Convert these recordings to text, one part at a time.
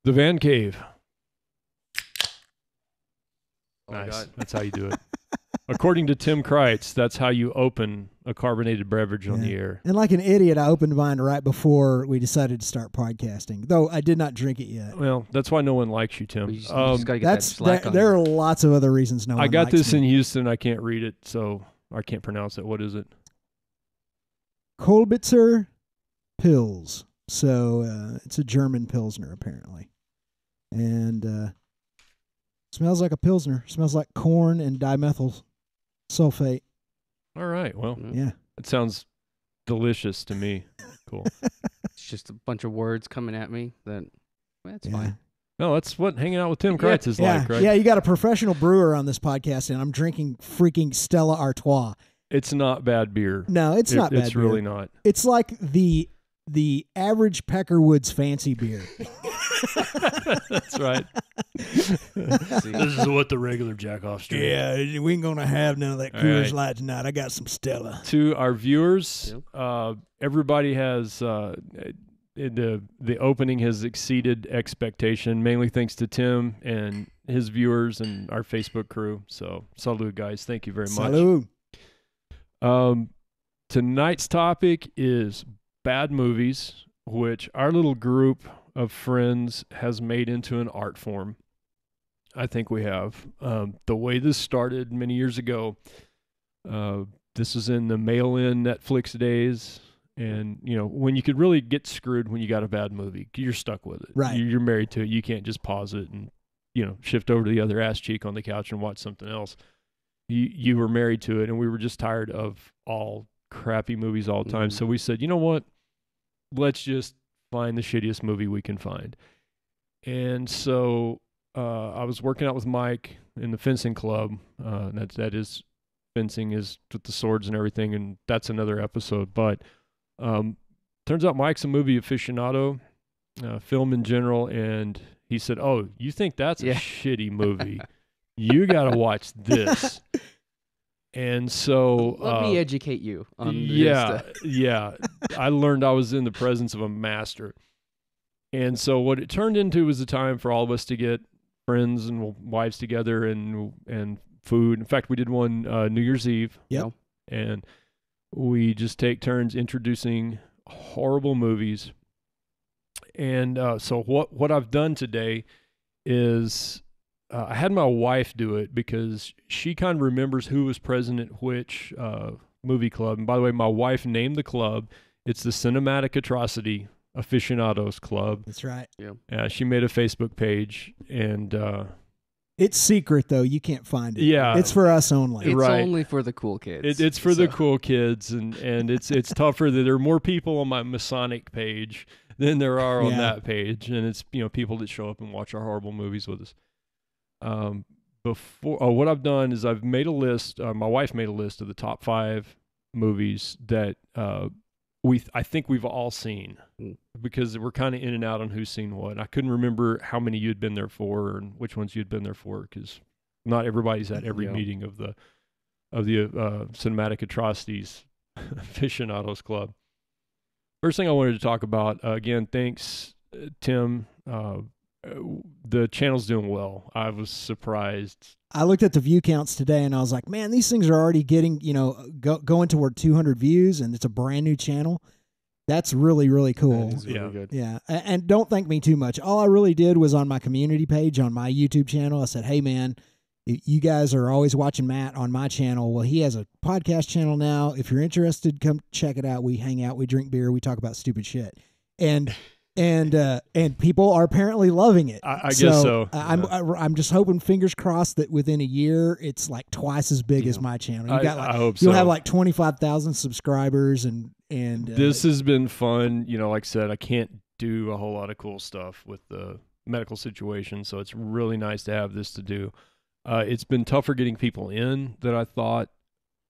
The Vann Cave. Oh Nice. That's how you do it. According to Tim Kreitz, that's how you open a carbonated beverage on the air. And like an idiot, I opened mine right before we decided to start podcasting, though I did not drink it yet. Well, that's why no one likes you, Tim. You just gotta get that slack on there you. are lots of other reasons no one I got likes this me. in Houston. I can't read it, so I can't pronounce it. What is it? Kolbitzer Pils. So it's a German Pilsner, apparently. And smells like a Pilsner. Smells like corn and dimethyl sulfate. All right. Well, Yeah. it sounds delicious to me. Cool. It's just a bunch of words coming at me. That's fine. No, that's what hanging out with Tim Kreitz is like, right? Yeah, you got a professional brewer on this podcast, and I'm drinking freaking Stella Artois. It's not bad beer. No, it's not bad It's beer. really not. It's like the average Peckerwood's fancy beer. That's right. This is what the regular jack-offs drink. Yeah, we ain't gonna have none of that Coors Light tonight. I got some Stella. To our viewers, everybody has the opening has exceeded expectation, mainly thanks to Tim and his viewers and our Facebook crew. So, salute, guys. Thank you very much. Salud. Tonight's topic is bad movies, which our little group of friends has made into an art form. I think we have. The way this started many years ago, this was in the mail-in Netflix days, and when you could really get screwed when you got a bad movie, you're stuck with it. Right. You're married to it. You can't just pause it and shift over to the other ass cheek on the couch and watch something else. You were married to it, and we were just tired of all crappy movies all the time. So we said, you know what? Let's just find the shittiest movie we can find. And so I was working out with Mike in the fencing club. That is, fencing is with the swords and everything, and that's another episode. But turns out Mike's a movie aficionado, film in general, and he said, "Oh, you think that's a shitty movie? You got to watch this." And so let me educate you on this. Yeah. I learned I was in the presence of a master. And so what it turned into was a time for all of us to get friends and wives together and food. In fact, we did one New Year's Eve. Yep. And we just take turns introducing horrible movies. And so what I've done today is I had my wife do it because she kind of remembers who was present at which movie club. And by the way, my wife named the club. It's the Cinematic Atrocity Aficionados Club. That's right. Yeah. She made a Facebook page, and it's secret though. You can't find it. Yeah, it's for us only. It's only for the cool kids. It's for the cool kids, and it's tougher that there are more people on my Masonic page than there are on that page, and it's people that show up and watch our horrible movies with us. What I've done is I've made a list. My wife made a list of the top 5 movies that I think we've all seen, because we're kind of in and out on who's seen what. I couldn't remember how many you'd been there for and which ones you'd been there for, because not everybody's at every meeting of the Cinematic Atrocities Aficionados Club. First thing I wanted to talk about, again, thanks, Tim. The channel's doing well. I was surprised. I looked at the view counts today, and I was like, man, these things are already getting, going toward 200 views, and it's a brand new channel. That's really, really cool. That is really good. Yeah. And don't thank me too much. All I really did was on my community page on my YouTube channel, I said, hey, man, you guys are always watching Matt on my channel. Well, he has a podcast channel now. If you're interested, come check it out. We hang out, we drink beer, we talk about stupid shit. And people are apparently loving it. I guess so. I'm just hoping, fingers crossed, that within a year it's like twice as big as my channel. I hope so. You'll have like 25,000 subscribers, and this has been fun. Like I said, I can't do a whole lot of cool stuff with the medical situation, so it's really nice to have this to do. It's been tougher getting people in than I thought,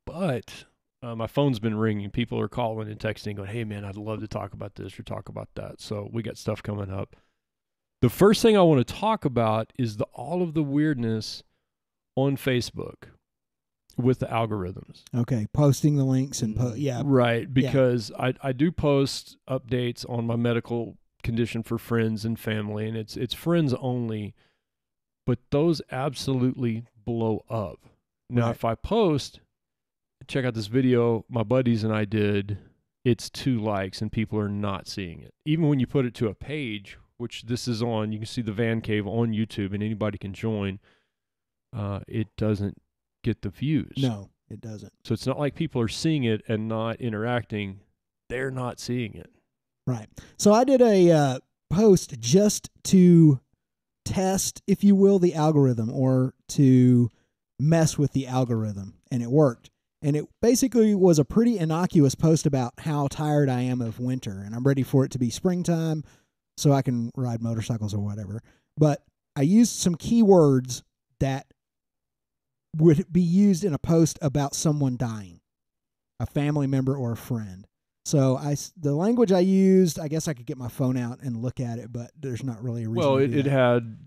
but my phone's been ringing. People are calling and texting, going, hey, man, I'd love to talk about this or talk about that. So we got stuff coming up. The first thing I want to talk about is all of the weirdness on Facebook with the algorithms. Okay, posting the links and right, because I do post updates on my medical condition for friends and family, and it's friends only. But those absolutely blow up. Now, Right. if I post, check out this video my buddies and I did, it's 2 likes and people are not seeing it. Even when you put it to a page, which this is on, you can see the Van Cave on YouTube and anybody can join, it doesn't get the views. No, it doesn't. So it's not like people are seeing it and not interacting. They're not seeing it. Right. So I did a post just to test, if you will, the algorithm, or to mess with the algorithm, and it worked. And it basically was a pretty innocuous post about how tired I am of winter, and I'm ready for it to be springtime so I can ride motorcycles or whatever. But I used some keywords that would be used in a post about someone dying, a family member or a friend. So the language I used, I guess I could get my phone out and look at it, but there's not really a reason. Well, to do it that. had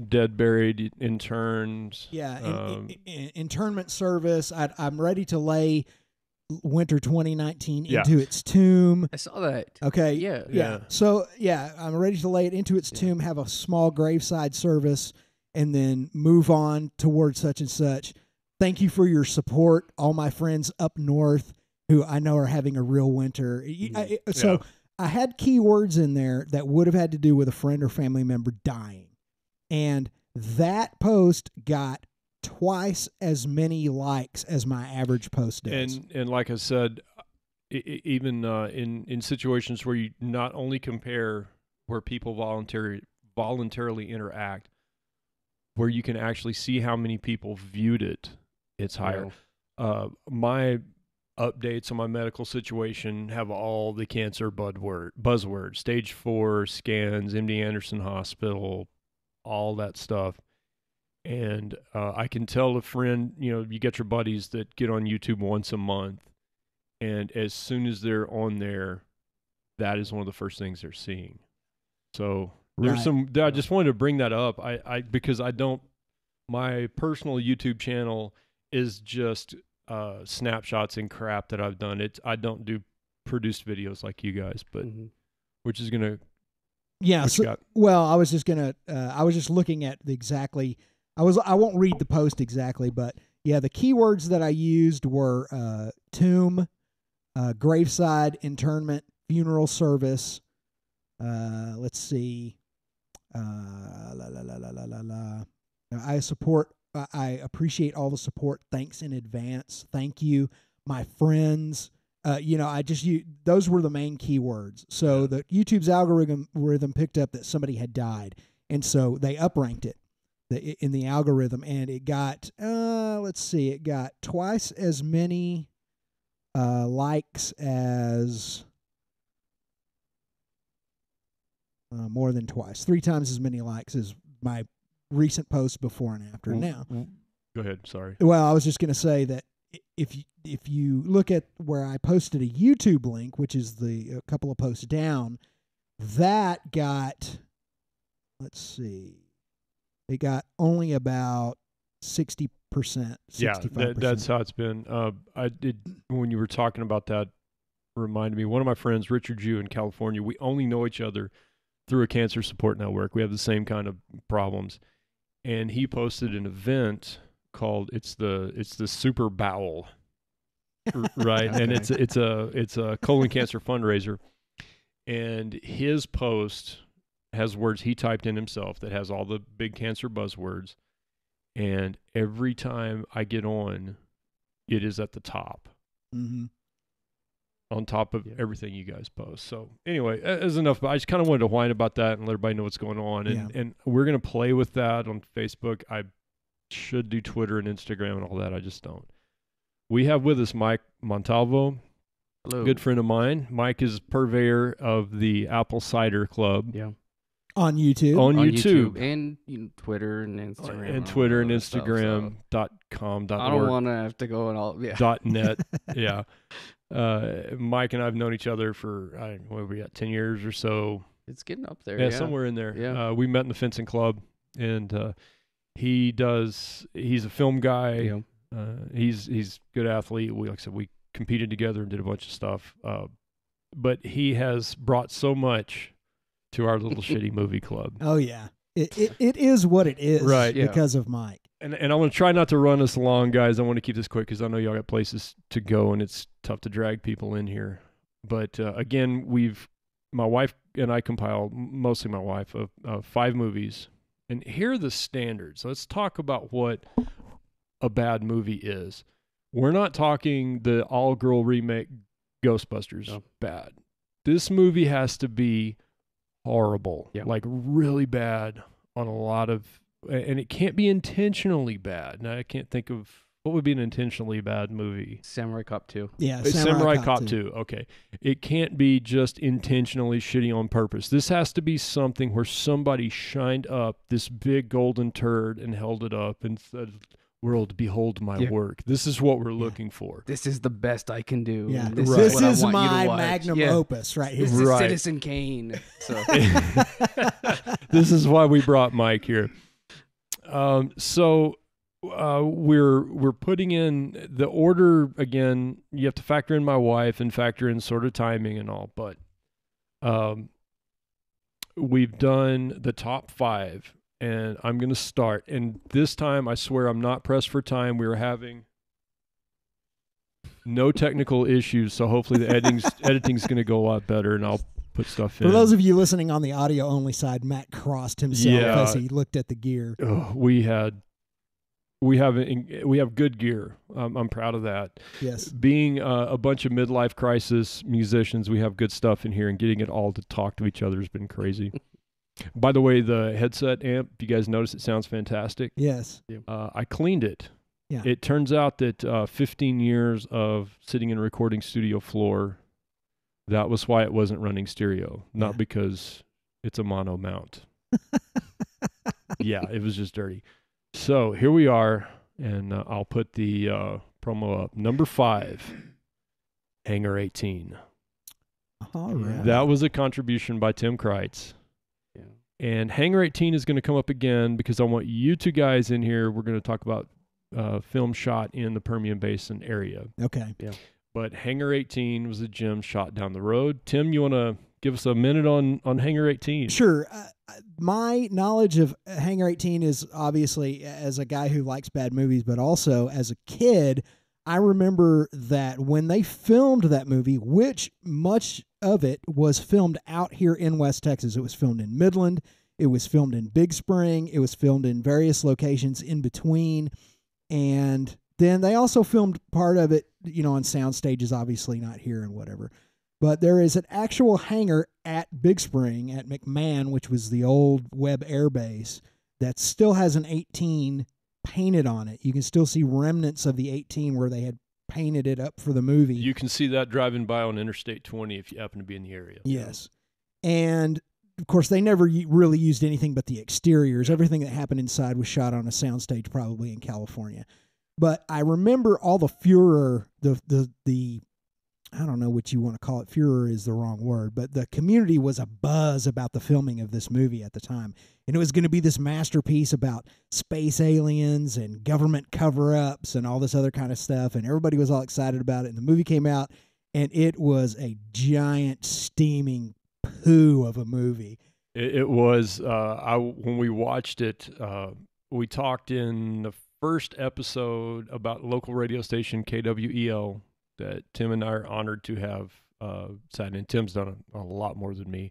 dead, buried, interned. Yeah, internment service. I'm ready to lay winter 2019 into its tomb. I saw that. Okay. Yeah. So, I'm ready to lay it into its tomb, have a small graveside service, and then move on towards such and such. Thank you for your support, all my friends up north who I know are having a real winter. So I had keywords in there that would have had to do with a friend or family member dying. And that post got twice as many likes as my average post does. And like I said, even in situations where you not only compare where people voluntarily interact, where you can actually see how many people viewed it, it's higher. My updates on my medical situation have all the cancer buzzwords, stage 4 scans, MD Anderson Hospital, all that stuff. And I can tell a friend, you get your buddies that get on YouTube once a month, and as soon as they're on there, that is one of the first things they're seeing. So there's I just wanted to bring that up. Because my personal YouTube channel is just snapshots and crap that I've done. I don't do produced videos like you guys, but which is gonna. Yeah. I was just gonna. I was just looking at exactly. I won't read the post exactly, but the keywords that I used were tomb, graveside, internment, funeral service. Let's see. I appreciate all the support. Thanks in advance. Thank you, my friends. Those were the main keywords. So the YouTube's algorithm picked up that somebody had died, and so they upranked it in the algorithm, and it got it got twice as many likes as more than twice, 3 times as many likes as my recent posts before and after. Now, go ahead. Sorry. Well, I was just going to say that if you look at where I posted a YouTube link, which is a couple of posts down, that got, let's see, it got only about 60%. 65%. Yeah, that's how it's been. I did, when you were talking about that, reminded me, one of my friends, Richard Jew in California, we only know each other through a cancer support network. We have the same kind of problems. And he posted an event called it's the Super Bowel, right? Okay. And it's a colon cancer fundraiser. And his post has words he typed in himself that has all the big cancer buzzwords. And every time I get on, it is at the top. Mm-hmm. On top of everything you guys post. So anyway, that's enough. But I just kind of wanted to whine about that and let everybody know what's going on. And we're going to play with that on Facebook. I should do Twitter and Instagram and all that. I just don't. We have with us Mike Montalvo. Hello. Good friend of mine. Mike is purveyor of the Apple Cider Club. Yeah. On YouTube. On YouTube. And Twitter and Instagram. And Twitter and Instagram.com. I don't want to have to go and all. Yeah. .net. Yeah. Mike and I have known each other for, what we got, 10 years or so. It's getting up there. Yeah, somewhere in there. Yeah. We met in the fencing club, and he's a film guy. Yeah. He's a good athlete. Like I said, we competed together and did a bunch of stuff. But he has brought so much to our little shitty movie club. Oh yeah, it is what it is, Right, yeah. because of Mike. And I'm going to try not to run us long, guys. I want to keep this quick because I know y'all got places to go, and it's tough to drag people in here. But again, my wife and I compiled, mostly my wife, of 5 movies. And here are the standards. Let's talk about what a bad movie is. We're not talking the all-girl remake Ghostbusters bad. This movie has to be horrible, like really bad on a lot of, and it can't be intentionally bad. Now I can't think of what would be an intentionally bad movie. Samurai Cop 2. Yeah, Samurai Cop 2. Okay, it can't be just intentionally shitty on purpose. This has to be something where somebody shined up this big golden turd and held it up and said, "World, behold my work." This is what we're looking for. This is the best I can do. Yeah, This this what I is want you to my watch. magnum opus right here. This is Citizen Kane. So This is why we brought Mike here. So we're putting in the order again. You have to factor in my wife and factor in sort of timing and all, but we've done the top 5. And I'm going to start. And this time, I swear I'm not pressed for time. We were having no technical issues, so hopefully the editing's going to go a lot better, and I'll put stuff in. For those of you listening on the audio-only side, Matt crossed himself as he looked at the gear. We have good gear. I'm proud of that. Yes. Being a bunch of midlife crisis musicians, we have good stuff in here, and getting it all to talk to each other has been crazy. By the way, the headset amp, if you guys notice, it sounds fantastic. Yes. I cleaned it. Yeah. It turns out that 15 years of sitting in a recording studio floor, that was why it wasn't running stereo, not because it's a mono mount. Yeah, it was just dirty. So here we are, and I'll put the promo up. Number 5, Hangar 18. All right. That was a contribution by Tim Kreitz. And Hangar 18 is going to come up again because I want you two guys in here. We're going to talk about film shot in the Permian Basin area. Okay. Yeah. But Hangar 18 was a gem shot down the road. Tim, you want to give us a minute on Hangar 18? Sure. My knowledge of Hangar 18 is obviously as a guy who likes bad movies, but also as a kid, I remember that when they filmed that movie, which much of it was filmed out here in West Texas. It was filmed in Midland. It was filmed in Big Spring. It was filmed in various locations in between. And then they also filmed part of it, on sound stages, obviously not here and whatever. But there is an actual hangar at Big Spring at McMahon, which was the old Webb Air Base, that still has an 18 painted on it. You can still see remnants of the 18 where they had painted it up for the movie. You can see that driving by on Interstate 20 if you happen to be in the area. Yes. And, of course, they never really used anything but the exteriors. Everything that happened inside was shot on a soundstage probably in California. But I remember all the furor, the I don't know what you want to call it. Furor is the wrong word, but the community was abuzz about the filming of this movie at the time. And it was going to be this masterpiece about space aliens and government cover-ups and all this other kind of stuff. And everybody was all excited about it. And the movie came out, and it was a giant steaming poo of a movie. It was, when we watched it, we talked in the first episode about local radio station KWEL that Tim and I are honored to have sat in. Tim's done a lot more than me.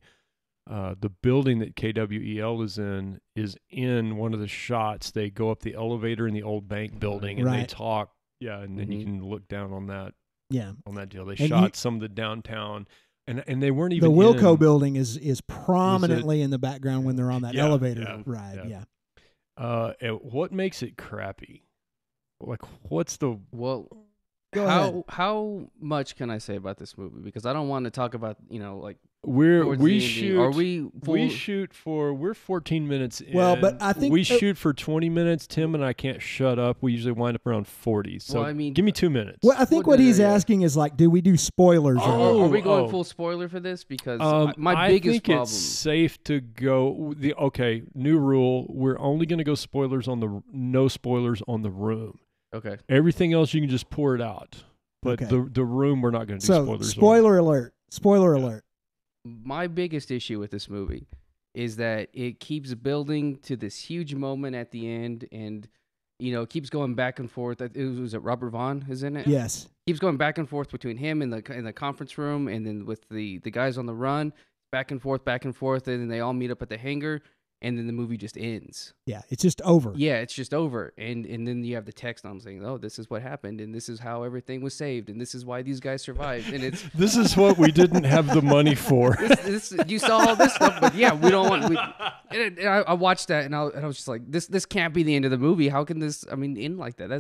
The building that KWEL is in one of the shots. They go up the elevator in the old bank building and they talk. Yeah, and then you can look down on that. Yeah, on that deal. They shot some of the downtown, and they weren't even. The Wilco building is prominently in the background when they're on that elevator ride. Yeah. And what makes it crappy? Like, what's the How much can I say about this movie? Because I don't want to talk about, like we're 14 minutes in. Well, but I think we shoot for 20 minutes. Tim and I can't shut up. We usually wind up around 40. So give me 2 minutes. Well, I think what he's asking is like, do we do spoilers? Are we going full spoiler for this? Because my biggest problem. It's safe to go. New rule. We're only going to go spoilers on no spoilers on the room. Okay. Everything else you can just pour it out. But the room we're not going to do spoilers on. Spoiler alert. Spoiler alert. my biggest issue with this movie is that it keeps building to this huge moment at the end, and keeps going back and forth. Was it Robert Vaughn is in it? Yes. Keeps going back and forth between him in the conference room, and then with the guys on the run, back and forth, and then they all meet up at the hangar, and then the movie just ends. Yeah, it's just over. Yeah, it's just over. And then you have the text on saying, oh, this is what happened, and this is how everything was saved, and this is why these guys survived. And it's This is what we didn't have the money for. you saw all this stuff, but yeah, we don't want. And I watched that, and I was just like, this can't be the end of the movie. How can this? I mean, end like that?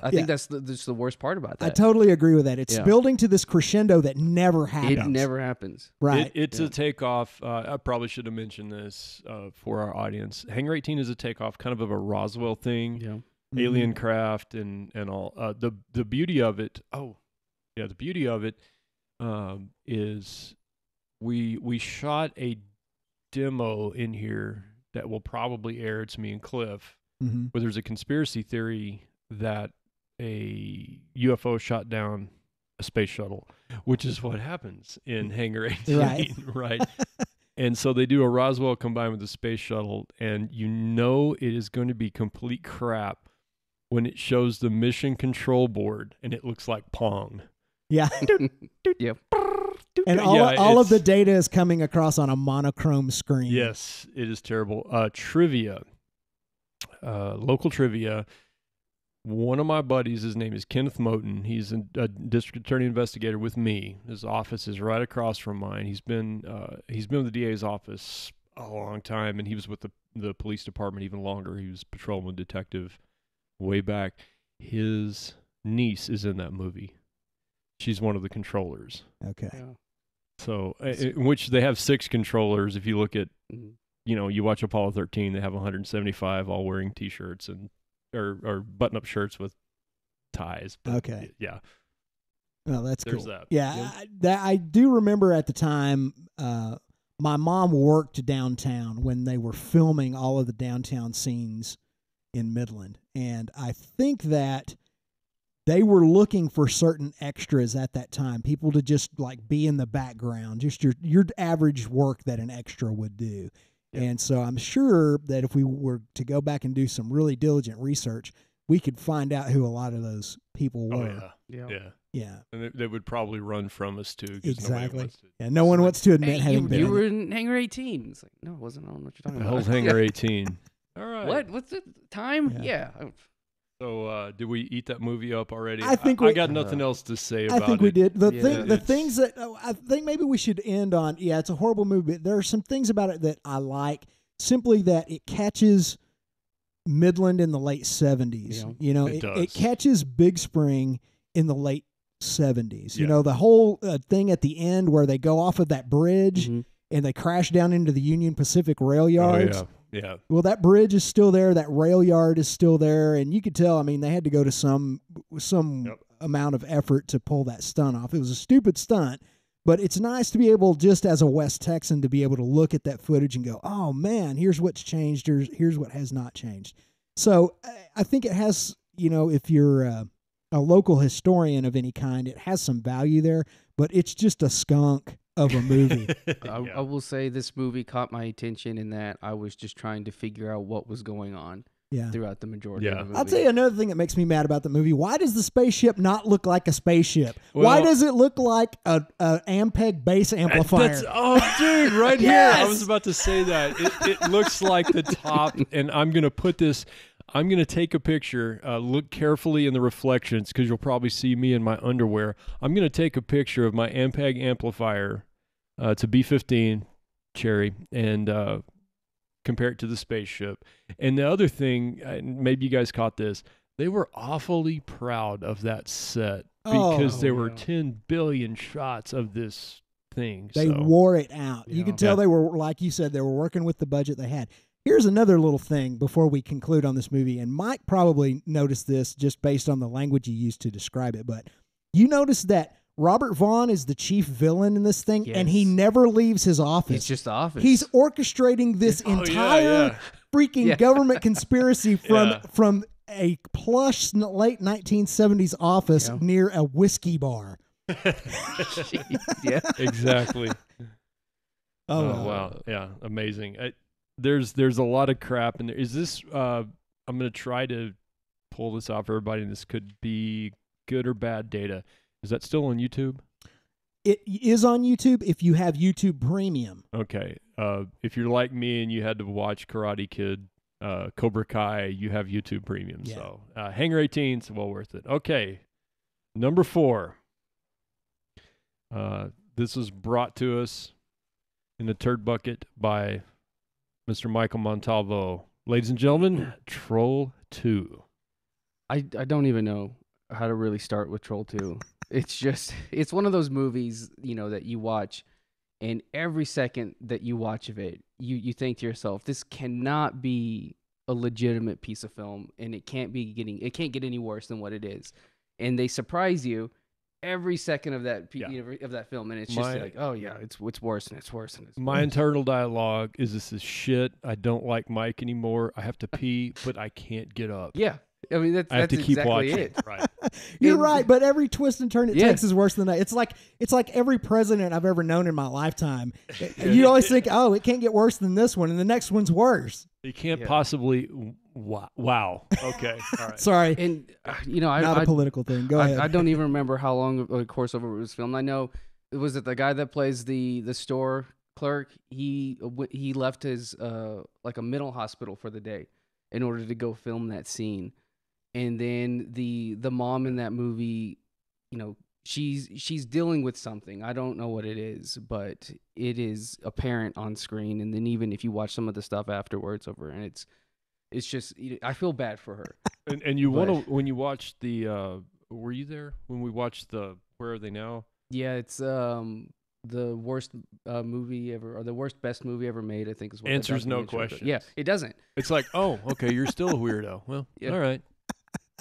I think that's the worst part about that. I totally agree with that. It's building to this crescendo that never happens. It never happens. Right. It's a takeoff. I probably should have mentioned this for our audience. Hangar 18 is a takeoff, kind of a Roswell thing. Yeah. Alien craft and all. The beauty of it. The beauty of it is we shot a demo in here that will probably air. It's me and Cliff, where there's a conspiracy theory that a UFO shot down a space shuttle, which is what happens in Hangar 18, right? And so they do a Roswell combined with a space shuttle, and it is going to be complete crap when it shows the mission control board and it looks like Pong. Yeah. Yep. And all of the data is coming across on a monochrome screen. Yes, it is terrible. Trivia, local trivia. One of my buddies, his name is Kenneth Moten. He's a district attorney investigator with me. His office is right across from mine. He's been with the DA's office a long time, and he was with the police department even longer. He was patrolman detective way back. His niece is in that movie. She's one of the controllers. Okay. Yeah. So, in which they have 6 controllers. If you look at, you watch Apollo 13, they have 175 all wearing T-shirts and or button-up shirts with ties. But okay. Yeah. Well, that's There's cool. that. Yeah, I do remember at the time, my mom worked downtown when they were filming all of the downtown scenes in Midland, and I think that they were looking for certain extras at that time, people to just like be in the background, just your average work that an extra would do. Yep. And so I'm sure that if we were to go back and do some really diligent research, we could find out who a lot of those people were. Oh, yeah. And they would probably run from us too. Exactly. No one wants to admit having been. You were in Hangar 18. It's like, no, it wasn't on what you're talking The about. whole Hangar 18. All right. What? What's the time? Yeah. So, did we eat that movie up already? I think I got nothing else to say about it. I think we did. The things that I think maybe we should end on. Yeah, it's a horrible movie. But there are some things about it that I like. Simply that it catches Midland in the late 70s. Yeah. It catches Big Spring in the late 70s. Yeah. The whole thing at the end where they go off of that bridge and they crash down into the Union Pacific rail yards. Oh, yeah. Well, that bridge is still there. That rail yard is still there. And you could tell, I mean, they had to go to some amount of effort to pull that stunt off. It was a stupid stunt, but it's nice to be able, just as a West Texan, to be able to look at that footage and go, oh, man, here's what's changed. Here's what has not changed. So I think it has, if you're a local historian of any kind, it has some value there, but it's just a skunk of a movie. I will say this movie caught my attention in that I was just trying to figure out what was going on throughout the majority of the movie. I'll tell you another thing that makes me mad about the movie. Why does the spaceship not look like a spaceship? Why does it look like a Ampeg bass amplifier? Dude, right Yes! here. I was about to say that. It looks like the top, and I'm going to take a picture, look carefully in the reflections because you'll probably see me in my underwear. I'm going to take a picture of my Ampeg amplifier to B-15 Cherry and compare it to the spaceship. And the other thing, maybe you guys caught this, they were awfully proud of that set because there were 10 billion shots of this thing. They wore it out. You could tell they were, like you said, they were working with the budget they had. Here's another little thing before we conclude on this movie, and Mike probably noticed this just based on the language he used to describe it, but you notice that Robert Vaughn is the chief villain in this thing, and he never leaves his office. It's just the office. He's orchestrating this entire freaking government conspiracy from a plush late 1970s office near a whiskey bar. Yeah, exactly. Oh wow, yeah, amazing. There's a lot of crap in there. Is this? I'm gonna try to pull this off for everybody. And this could be good or bad data. Is that still on YouTube? It is on YouTube if you have YouTube Premium. Okay. If you're like me and you had to watch Karate Kid, Cobra Kai, you have YouTube Premium. Yeah. So Hangar 18 is well worth it. Okay. Number 4. This was brought to us in the turd bucket by Mr. Michael Montalvo. Ladies and gentlemen, Troll 2. I don't even know how to really start with Troll 2. It's one of those movies, that you watch, and every second that you watch of it, you think to yourself, this cannot be a legitimate piece of film, and it can't get any worse than what it is. And they surprise you every second of that of that film, and it's just like, oh yeah, it's worse and it's worse and it's my worse. internal dialogue is shit. I don't like Mike anymore. I have to pee, but I can't get up. Yeah. I mean, that's have to keep exactly watching. it. Right. You're right, but every twist and turn it takes is worse than that. It's like every president I've ever known in my lifetime. You always think, oh, it can't get worse than this one, and the next one's worse. It can't possibly. Wow. Okay. All right. Sorry. And not a political thing. Go ahead. I don't even remember how long a course over it was filmed. I know it the guy that plays the store clerk. He left his like a mental hospital for the day in order to go film that scene. And then the mom in that movie, she's dealing with something. I don't know what it is, but it is apparent on screen. And then even if you watch some of the stuff afterwards over, and it's just, I feel bad for her. And you want to, when you watch the, were you there when we watched Where Are They Now? Yeah, it's the worst movie ever, or the worst best movie ever made, I think is what answers no questions. Yeah, it doesn't. It's like, oh, okay, you're still a weirdo. Well, all right.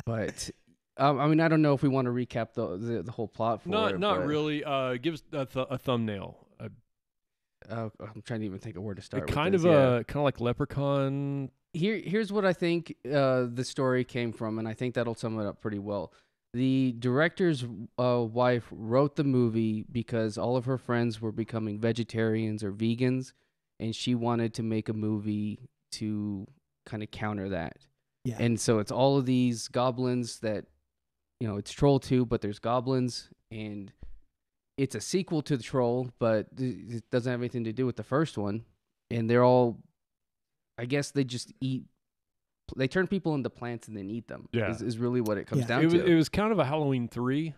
But I mean, I don't know if we want to recap the whole plot for it. Not really. Give us a thumbnail. I'm trying to even think of where to start. Kind of like Leprechaun. Here's what I think the story came from, and I think that'll sum it up pretty well. The director's wife wrote the movie because all of her friends were becoming vegetarians or vegans, and she wanted to make a movie to kind of counter that. Yeah. And so it's all of these goblins that, it's Troll 2, but there's goblins, and it's a sequel to the Troll, but it doesn't have anything to do with the first one. And they're all, I guess they just they turn people into plants and then eat them. Yeah. Is really what it comes down to. It was kind of a Halloween 3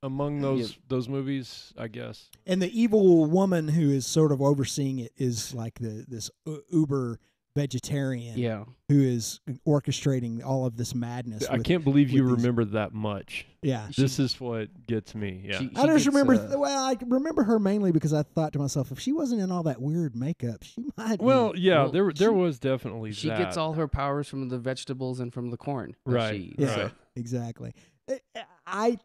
among those movies, I guess. And the evil woman who is sort of overseeing it is like this uber vegetarian who is orchestrating all of this madness. I can't believe you remember that much. Yeah. This is what gets me. Yeah. I just remember, I remember her mainly because I thought to myself, if she wasn't in all that weird makeup, she might there was definitely she gets all her powers from the vegetables and from the corn. Right. Exactly. I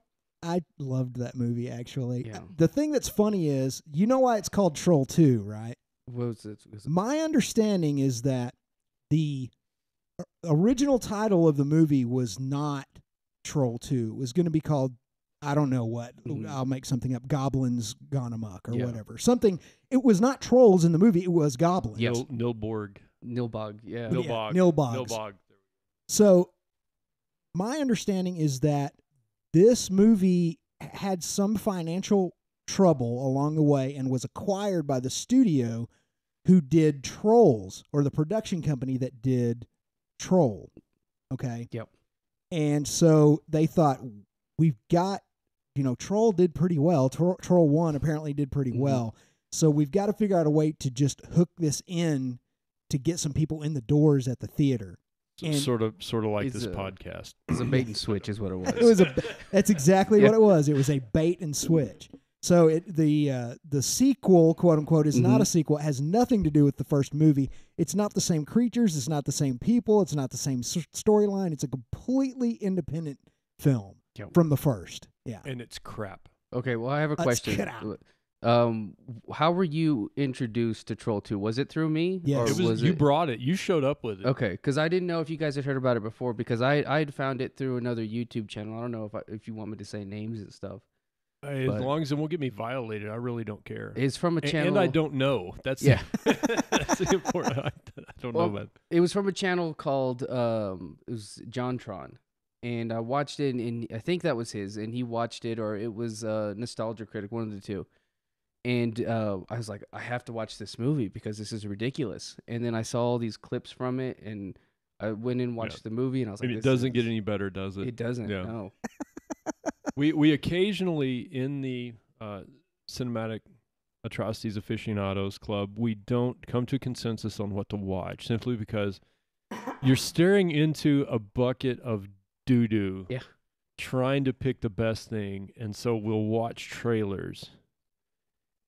loved that movie, actually. Yeah. The thing that's funny is, you know why it's called Troll 2, right? What was it? My understanding is that the original title of the movie was not Troll 2. It was going to be called, I don't know what. Mm-hmm. I'll make something up. Goblins Gone Amok or whatever. Something. It was not trolls in the movie. It was goblins. Yes. Nilbog. Yeah. Nilbog. So my understanding is that this movie had some financial trouble along the way and was acquired by the studio who did Trolls, or the production company that did Troll. Okay? Yep. And so they thought, we've got, Troll did pretty well. Troll 1 apparently did pretty well. So we've got to figure out a way to just hook this in to get some people in the doors at the theater. And sort of like this podcast. It was a bait and switch is what it was. That's exactly what it was. It was a bait and switch. So the sequel, quote unquote, is not a sequel. It has nothing to do with the first movie. It's not the same creatures. It's not the same people. It's not the same storyline. It's a completely independent film from the first. Yeah, and it's crap. Okay, well, I have a question. How were you introduced to Troll 2? Was it through me? Yes. You brought it. You showed up with it. Okay, because I didn't know if you guys had heard about it before, because I had found it through another YouTube channel. I don't know if you want me to say names and stuff. As But- long as it won't get me violated, I really don't care. It's from a channel. And I don't know. That's Yeah. that's the important. I don't know about. It was from a channel called it was JonTron, and I watched it, and I think that was his, and he watched it, or it was Nostalgia Critic, one of the two. And I was like, I have to watch this movie because this is ridiculous. And then I saw all these clips from it, and I went and watched the movie, and I was like, It this doesn't get is- any better, does it? It doesn't. Yeah. No. We occasionally in the cinematic Atrocities Aficionados Club, we don't come to consensus on what to watch simply because you're staring into a bucket of doo-doo, Yeah. trying to pick the best thing, and so we'll watch trailers.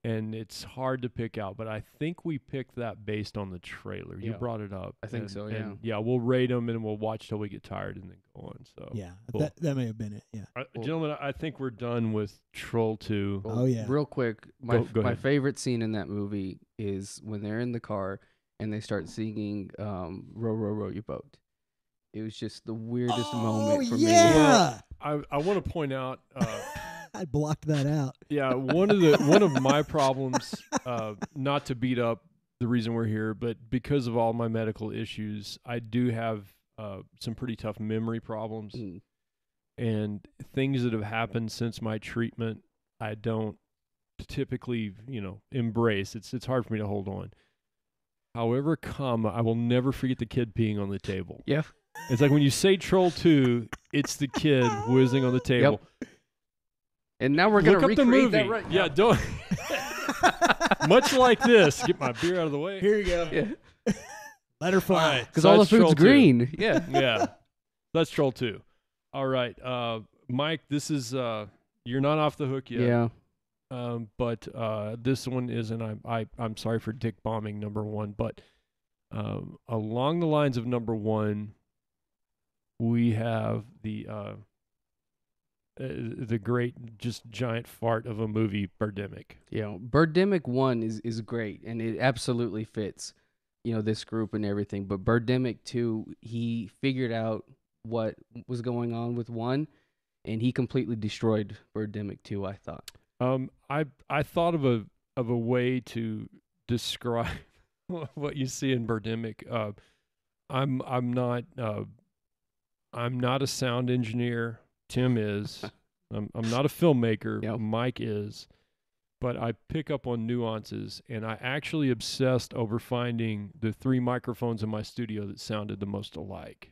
And it's hard to pick out, but I think we picked that based on the trailer. You Yeah. brought it up. I think so, yeah. And yeah, we'll rate them and we'll watch till we get tired and then go on. So Yeah, cool. that may have been it. Yeah. Gentlemen, I think we're done with Troll 2. Well, Oh, yeah. Real quick, my Go my ahead. favorite scene in that movie is when they're in the car and they start singing "Row, row, row your boat." It was just the weirdest moment for me. yeah. I want to point out, I blocked that out. yeah, one of my problems, not to beat up the reason we're here, but because of all my medical issues, I do have some pretty tough memory problems, Mm. and things that have happened since my treatment, I don't typically, embrace. It's hard for me to hold on. However, I will never forget the kid peeing on the table. Yeah. It's like when you say Troll 2, it's the kid whizzing on the table. And now we're gonna Look up the recreate movie. that right Yeah, now. don't. Much like this. Get my beer out of the way. Here you go. Yeah. Let her fly. All right, Because so all the that's food's Troll 2. green. Yeah. Yeah, that's Troll 2. All right, Mike. This is you're not off the hook yet. Yeah. But this one is, and I'm sorry for dick bombing number one, but along the lines of number one, we have the great, just giant fart of a movie, Birdemic. Birdemic 1 is great, and it absolutely fits, this group and everything. But Birdemic 2, he figured out what was going on with 1, and he completely destroyed Birdemic 2, I thought. I thought of a way to describe what you see in Birdemic. I'm not a sound engineer. Tim is. I'm not a filmmaker. Yep. Mike is. But I pick up on nuances, and I actually obsessed over finding the 3 microphones in my studio that sounded the most alike.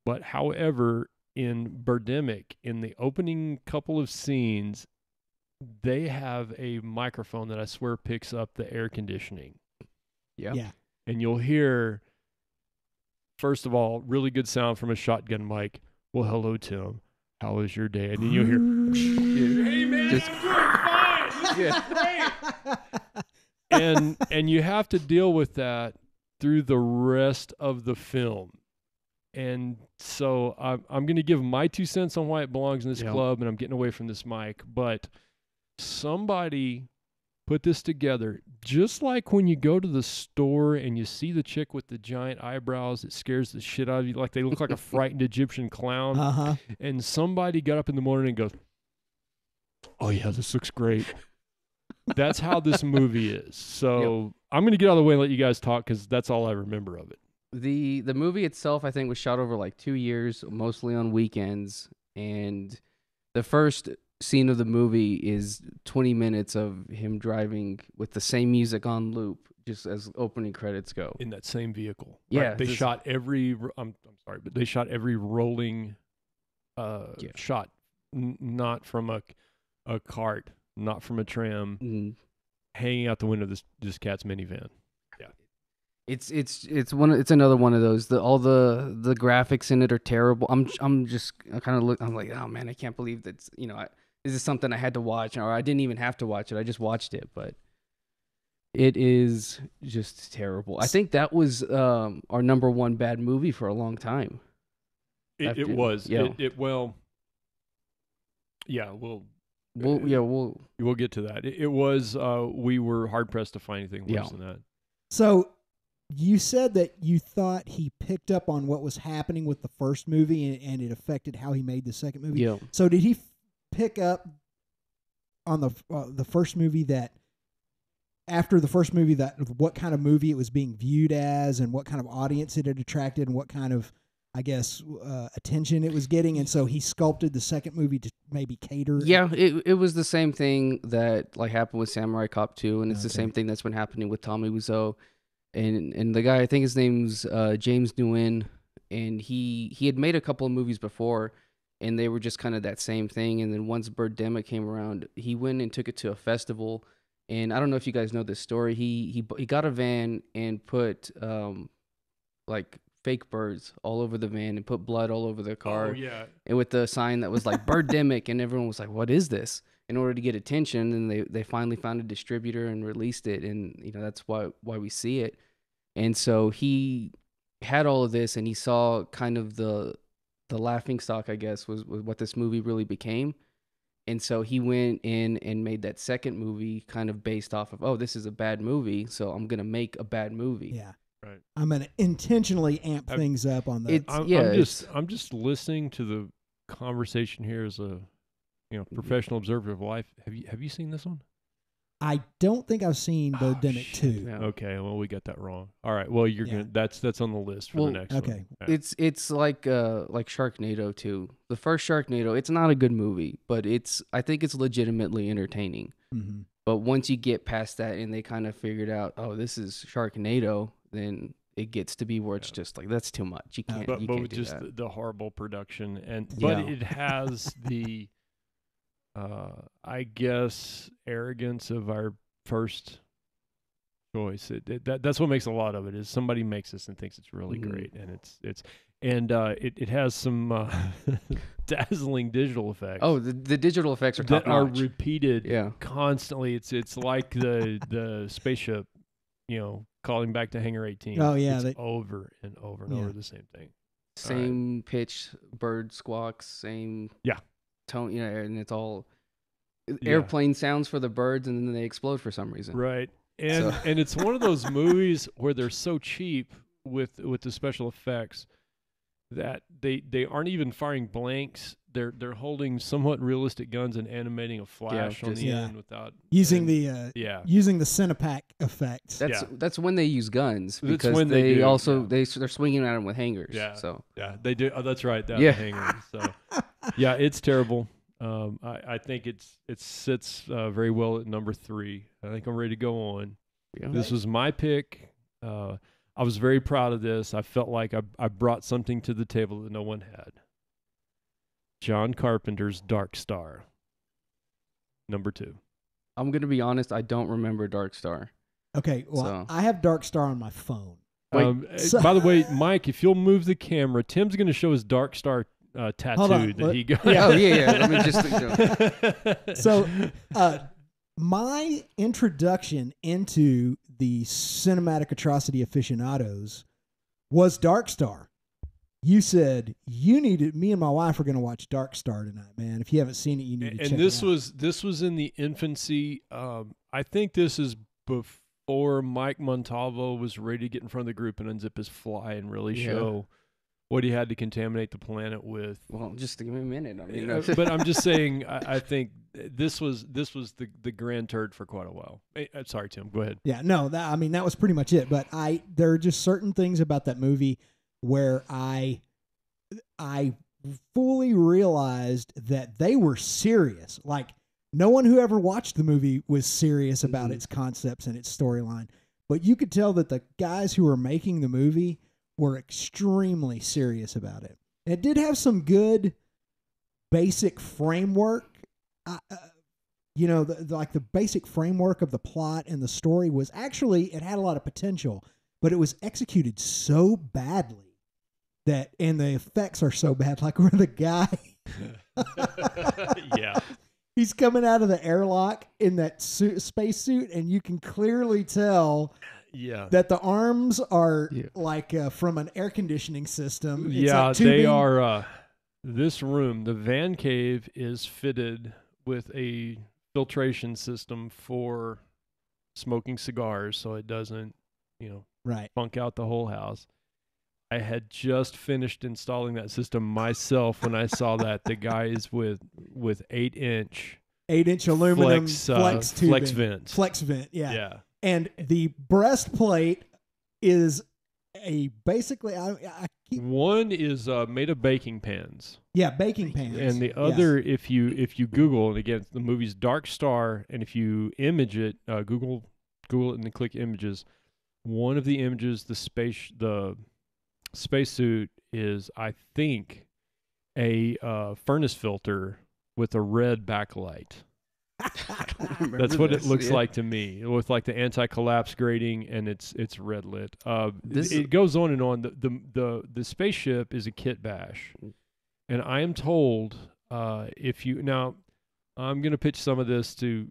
But however, in Birdemic, in the opening couple of scenes, they have a microphone that I swear picks up the air conditioning. Yeah. Yeah. And you'll hear, first of all, really good sound from a shotgun mic. Well, hello, Tim. How was your day? And then you'll hear, hey, man, Just- it's good, fine. This is Yeah. great. And you have to deal with that through the rest of the film. And so I'm going to give my 2 cents on why it belongs in this Yeah. club, and I'm getting away from this mic. But somebody put this together. Just like when you go to the store and you see the chick with the giant eyebrows that scares the shit out of you, like they look like a frightened Egyptian clown. Uh-huh. And somebody got up in the morning and goes, oh, yeah, this looks great. That's how this movie is. So I'm going to get out of the way and let you guys talk because that's all I remember of it. The movie itself, I think, was shot over like 2 years, mostly on weekends. And the first scene of the movie is 20 minutes of him driving with the same music on loop, just as opening credits go. In that same vehicle. Yeah, Right? They this- shot every, I'm sorry, but they shot every rolling shot, not from a cart, not from a tram, Mm. hanging out the window of this cat's minivan. It's another one of those. All the graphics in it are terrible. I'm like, oh man, I can't believe that's this is something I had to watch, or I didn't even have to watch it. I just watched it, but it is just terrible. I think that was our number one bad movie for a long time. It was. Yeah. We'll get to that. It was. We were hard pressed to find anything worse than that. So you said that you thought he picked up on what was happening with the first movie and it affected how he made the second movie. Yeah. So did he pick up on the first movie that after the first movie that what kind of movie it was being viewed as and what kind of audience it had attracted and what kind of, I guess, attention it was getting, and so he sculpted the second movie to maybe cater. Yeah, it was the same thing that like happened with Samurai Cop 2, and it's the same thing that's been happening with Tommy Wiseau, and the guy, I think his name's James Nguyen, and he had made a couple of movies before, and they were just kind of that same thing. And then once Birdemic came around, he went and took it to a festival, and I don't know if you guys know this story. He got a van and put like fake birds all over the van and put blood all over the car. Oh, yeah. And with the sign that was like Birdemic, and everyone was like, what is this? In order to get attention, and they finally found a distributor and released it, and that's why we see it. And so he had all of this, and he saw kind of the laughing stock, I guess, was what this movie really became. And so he went in and made that second movie kind of based off of, oh, this is a bad movie, so I'm going to make a bad movie. Yeah. Right. I'm going to intentionally amp things up on the... I'm just listening to the conversation here as a professional observer of life. Have you seen this one? I don't think I've seen Birdemic 2. Yeah. Okay, well, we got that wrong. All right, well, you're gonna that's on the list for the next one. Okay. Yeah. It's like Sharknado 2. The first Sharknado, it's not a good movie, but I think it's legitimately entertaining. Mm-hmm. But once you get past that and they kind of figured out, oh, this is Sharknado, then it gets to be where it's just like, that's too much. You can't. But do just that. the horrible production, but it has the, I guess, arrogance of our first choice. That's what makes a lot of it. Is somebody makes this and thinks it's really great, and it has some dazzling digital effects. Oh, the digital effects are top that are notch. repeated constantly. It's like the spaceship, calling back to Hangar 18. Oh yeah, it's over and over and over the same thing. Same pitch, bird squawks, same tone, and it's all airplane sounds for the birds, and then they explode for some reason. Right. And it's one of those movies where they're so cheap with the special effects that they aren't even firing blanks. They're holding somewhat realistic guns and animating a flash on the end without using the Cinepack effects. That's when they use guns, because that's when they're swinging at them with hangers. Yeah, they do. Oh, that's right. Hangers. So it's terrible. I think it sits very well at number 3. I think I'm ready to go on. Yeah. This was my pick. I was very proud of this. I felt like I brought something to the table that no one had. John Carpenter's Dark Star, number 2. I'm going to be honest, I don't remember Dark Star. Okay, well, I have Dark Star on my phone. By the way, Mike, if you'll move the camera, Tim's going to show his Dark Star tattoo that he got. Let me just... So, my introduction into the cinematic atrocity aficionados was Dark Star. You said me and my wife are going to watch Dark Star tonight, man. If you haven't seen it, you need to check it out. And this was in the infancy. I think this is before Mike Montalvo was ready to get in front of the group and unzip his fly and really show what he had to contaminate the planet with. Well, just give me a minute. I mean, but I'm just saying, I think this was the grand turd for quite a while. Sorry, Tim. Go ahead. Yeah, no, that was pretty much it. But there are just certain things about that movie where I fully realized that they were serious. Like, no one who ever watched the movie was serious about its concepts and its storyline. But you could tell that the guys who were making the movie were extremely serious about it. And it did have some good basic framework. The basic framework of the plot and the story was actually, it had a lot of potential, but it was executed so badly and the effects are so bad. Like where the guy, he's coming out of the airlock in that space suit, and you can clearly tell that the arms are like from an air conditioning system. It's they are. This room, the Vann cave, is fitted with a filtration system for smoking cigars, so it doesn't, funk out the whole house. I had just finished installing that system myself when I saw that the guys with 8-inch 8-inch aluminum flex tubing. Flex vent. Yeah. And the breastplate is basically one is made of baking pans. Yeah, baking pans. And the other, if you Google, and again, the movie's Dark Star, and if you image it, Google it and then click images. One of the images, the spacesuit is, I think, a furnace filter with a red backlight. That's what it looks like to me. It looks like the anti-collapse grating, and it's red lit. It goes on and on. The spaceship is a kit bash, and I am told I'm going to pitch some of this to.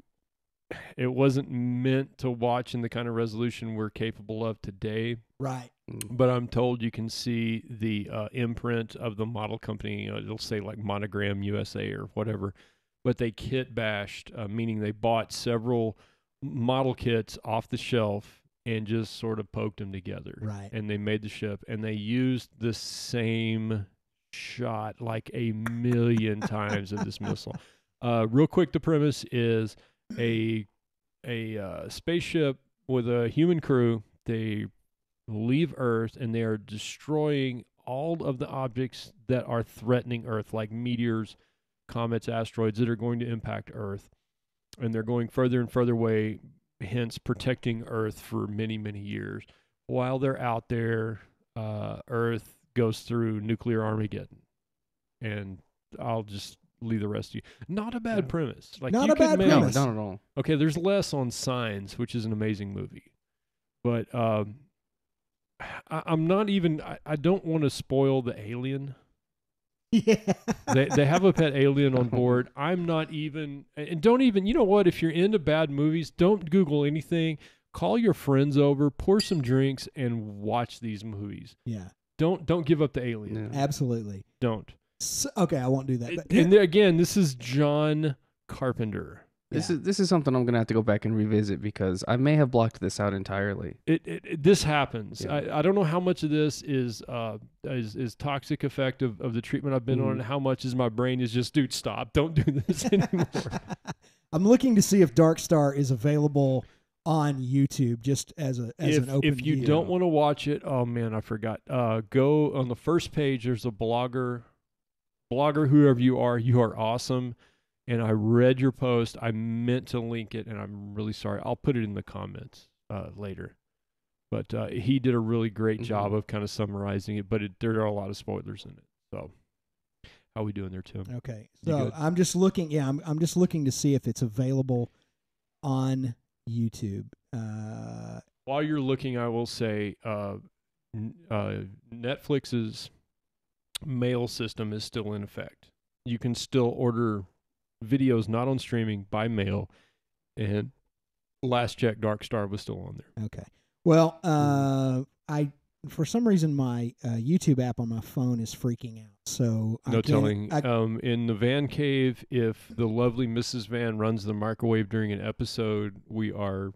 It wasn't meant to watch in the kind of resolution we're capable of today. Right. But I'm told you can see the imprint of the model company. It'll say like Monogram USA or whatever. But they kit bashed, meaning they bought several model kits off the shelf and just sort of poked them together. Right. And they made the ship. And they used the same shot like a million times of this missile. Real quick, the premise is a spaceship with a human crew. They leave Earth and they are destroying all of the objects that are threatening Earth, like meteors, comets, asteroids that are going to impact Earth. And they're going further and further away, hence protecting Earth for many, many years. While they're out there, Earth goes through nuclear Armageddon. And I'll just leave the rest of you. Not a bad premise. Like, not a bad premise. No, not at all. Okay, there's less on Signs, which is an amazing movie. But I'm not even... I don't want to spoil the alien. Yeah. They have a pet alien on board. I'm not even... And don't even... You know what? If you're into bad movies, don't Google anything. Call your friends over, pour some drinks, and watch these movies. Yeah. Don't give up the alien. No. Absolutely. Don't. So, okay, I won't do that. But and again, this is John Carpenter. This is something I'm gonna have to go back and revisit because I may have blocked this out entirely. This happens. Yeah. I don't know how much of this is toxic effect of the treatment I've been on, and how much is my brain is just, dude, stop, don't do this anymore. I'm looking to see if Dark Star is available on YouTube, just as an open. If you don't want to watch it, oh man, I forgot. Go on the first page. There's a blogger, whoever you are awesome. And I read your post. I meant to link it, and I'm really sorry. I'll put it in the comments later. But he did a really great job of kind of summarizing it, but there are a lot of spoilers in it. So how are we doing there, Tim? Okay. So I'm just looking. Yeah, I'm just looking to see if it's available on YouTube. While you're looking, I will say Netflix's mail system is still in effect. You can still order videos not on streaming by mail, and last check, Dark Star was still on there. Okay. Well, I for some reason my YouTube app on my phone is freaking out. So no telling. In the Vann Cave, if the lovely Mrs. Vann runs the microwave during an episode, we are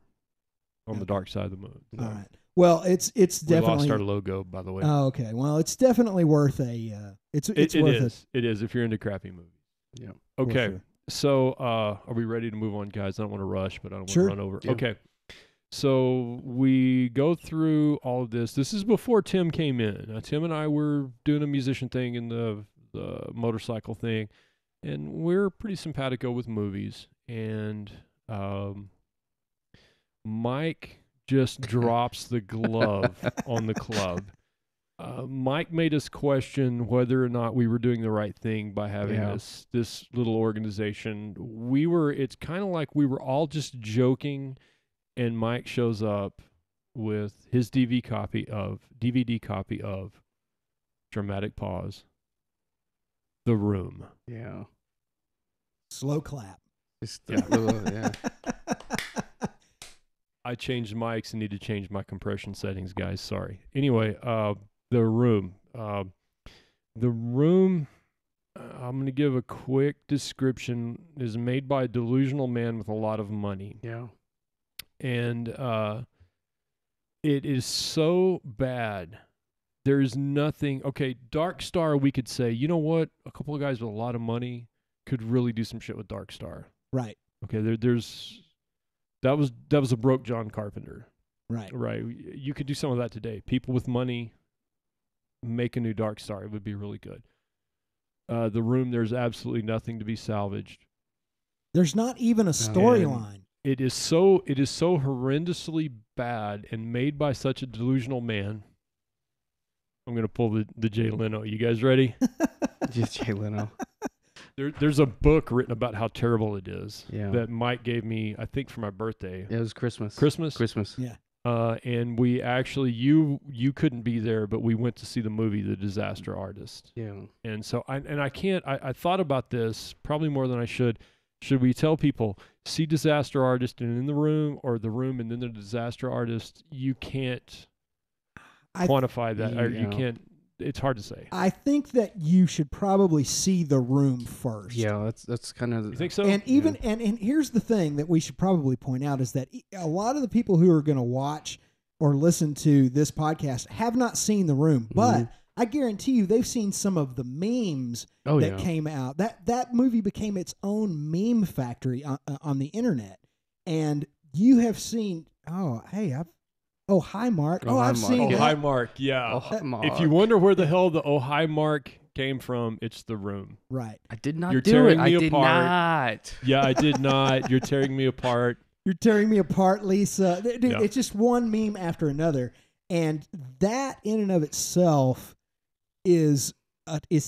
on the dark side of the moon. So. All right. Well, it's definitely we lost our logo, by the way. Oh, okay. Well, it's definitely worth a. It's worth it. It is if you're into crappy movies. Yeah. Okay. Sure. So, are we ready to move on, guys? I don't want to rush, but I don't want Sure. to run over. Yeah. Okay. So we go through all of this. This is before Tim came in. Now, Tim and I were doing a musician thing and the motorcycle thing, and we're pretty simpatico with movies. And Mike just drops the glove on the club. Mike made us question whether or not we were doing the right thing by having this little organization. It's kind of like we were all just joking, and Mike shows up with his DVD copy of Dramatic Pause, The Room. Yeah. Slow clap. Just yeah. I changed mics and need to change my compression settings, guys. Sorry. Anyway, The Room. The Room, I'm going to give a quick description, is made by a delusional man with a lot of money. Yeah. And it is so bad. There's nothing. Okay, Dark Star, we could say, you know what? A couple of guys with a lot of money could really do some shit with Dark Star. Right. Okay, that was a broke John Carpenter. Right. Right. You could do some of that today. People with money make a new Dark Star. It would be really good. The Room, there's absolutely nothing to be salvaged. There's not even a storyline. It is so horrendously bad and made by such a delusional man. I'm going to pull the Jay Leno. You guys ready? Just Jay Leno. There's a book written about how terrible it is that Mike gave me, I think, for my birthday. Yeah, it was Christmas. Christmas? Yeah. And we actually, you couldn't be there, but we went to see the movie The Disaster Artist. Yeah. And so I thought about this probably more than I should. Should we tell people, see Disaster Artist and in The Room, or The Room and then The Disaster Artist? You can't quantify that. Or you can't. It's hard to say. I think that you should probably see The Room first. Yeah, that's kind of. You think so? And even and here's the thing that we should probably point out is that a lot of the people who are going to watch or listen to this podcast have not seen The Room, but I guarantee you they've seen some of the memes that came out. That movie became its own meme factory on the internet, and you have seen. Oh, hey, hi, Mark. I've seen. Oh, hi, Mark. Yeah. Oh, hi, Mark. If you wonder where the hell the "Oh, hi, Mark" came from, it's The Room. Right. I did not You're do tearing it. me I did apart. not. Yeah, I did not. You're tearing me apart. You're tearing me apart, Lisa. Dude, Yeah. It's just one meme after another, and that in and of itself is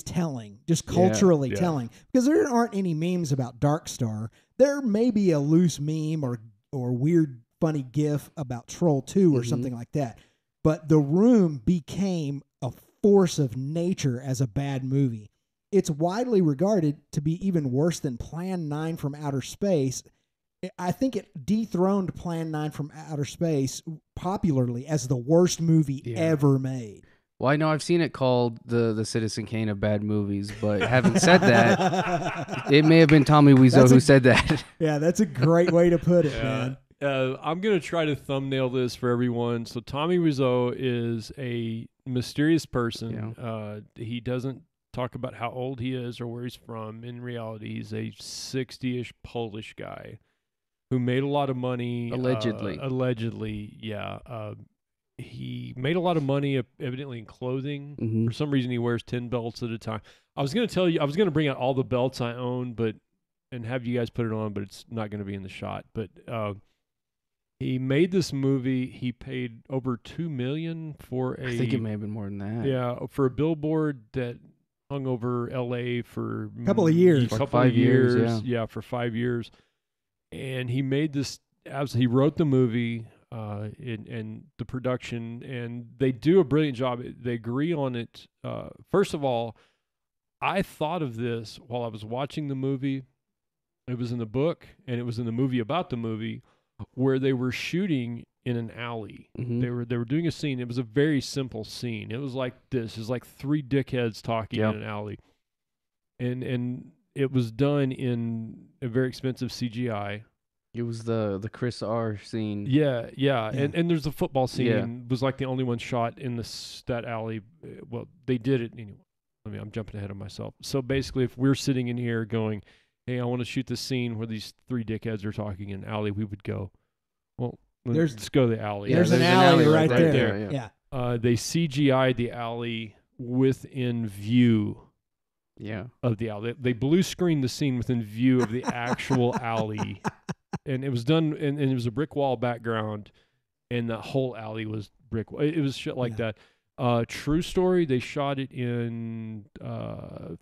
telling, just culturally telling, because there aren't any memes about Dark Star. There may be a loose meme or weird funny gif about Troll 2 or something like that, but The Room became a force of nature as a bad movie. It's widely regarded to be even worse than Plan 9 from Outer Space. I think it dethroned Plan 9 from Outer Space popularly as the worst movie ever made. Well, I know I've seen it called the Citizen Kane of bad movies, but having said that, it may have been Tommy Wiseau who said that. Yeah, that's a great way to put it, man. I'm going to try to thumbnail this for everyone. So Tommy Wiseau is a mysterious person. Yeah. He doesn't talk about how old he is or where he's from. In reality, he's a 60-ish Polish guy who made a lot of money. Allegedly, yeah. He made a lot of money, evidently, in clothing. Mm-hmm. For some reason, he wears 10 belts at a time. I was going to tell you, I was going to bring out all the belts I own, and have you guys put it on, but it's not going to be in the shot. But he made this movie. He paid over $2 million for I think it may have been more than that. Yeah, for a billboard that hung over L.A. for a couple of years. For 5 years, yeah, for 5 years. And he made this. He wrote the movie. And the production, and they do a brilliant job. They agree on it. First of all, I thought of this while I was watching the movie. It was in the book, and it was in the movie about the movie, where they were shooting in an alley. Mm-hmm. They were doing a scene. It was a very simple scene. It was like this. It was like three dickheads talking in an alley, and it was done in a very expensive CGI. It was the Chris R scene. Yeah. And there's a football scene. Yeah. Was like the only one shot in that alley. Well, they did it anyway. I'm jumping ahead of myself. So basically, if we're sitting in here going, "Hey, I want to shoot this scene where these three dickheads are talking in an alley," we would go, "Well, let's go to the alley." Yeah, there's an alley right there. Yeah. They CGI'd the alley within view. Yeah. Of the alley. They blue screened the scene within view of the actual alley. And it was done, and it was a brick wall background, and the whole alley was brick. It was shit like that. True story. They shot it in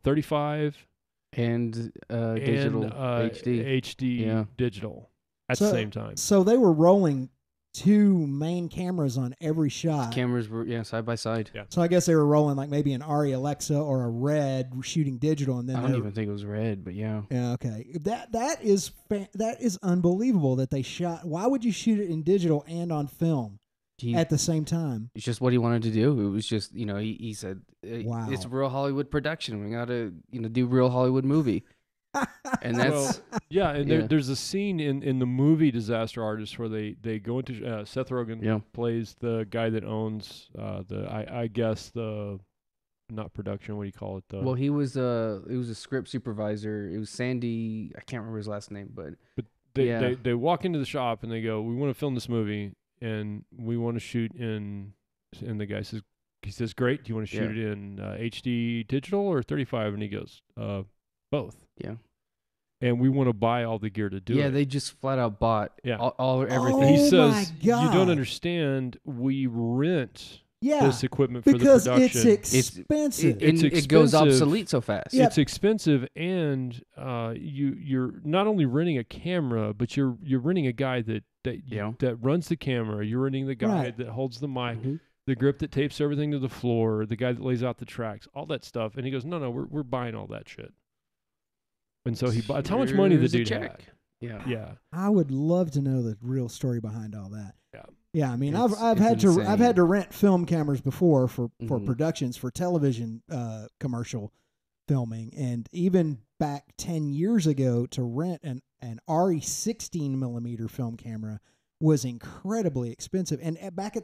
35 and digital HD digital at the same time. So they were rolling two main cameras on every shot. Cameras were side by side. Yeah. So I guess they were rolling like maybe an Arri Alexa or a Red shooting digital, and then I don't even think it was Red, but yeah. Yeah. Okay. That is unbelievable that they shot. Why would you shoot it in digital and on film at the same time? It's just what he wanted to do. It was just he said, "Wow, it's a real Hollywood production. We got to do real Hollywood movie." And that's there's a scene in the movie Disaster Artist where they go into Seth Rogen plays the guy that owns the not production. What do you call it though? Well, he was a script supervisor. It was Sandy. I can't remember his last name, but they walk into the shop and they go, "We want to film this movie and we want to shoot in." And the guy says, "Great. Do you want to shoot it in HD digital or 35?" And he goes, "Both." Yeah. And we want to buy all the gear to do it. Yeah, they just flat out bought everything. He Oh says, my God. "You don't understand. We rent Yeah, this equipment for because the production. it's expensive. It's it goes expensive. obsolete so fast. Yeah. It's expensive, and you're not only renting a camera, but you're renting a guy that runs the camera. You're renting the guy that holds the mic." Mm-hmm. The grip that tapes everything to the floor, the guy that lays out the tracks, all that stuff. And he goes, no, we're buying all that shit. And so he bought. How much money the Here's a dude check. had? Yeah. Yeah. I would love to know the real story behind all that. Yeah. Yeah, I mean, It's I've had insane. to rent film cameras before for Mhm. productions for television commercial filming, and even back 10 years ago to rent an RE 16 millimeter film camera was incredibly expensive. And back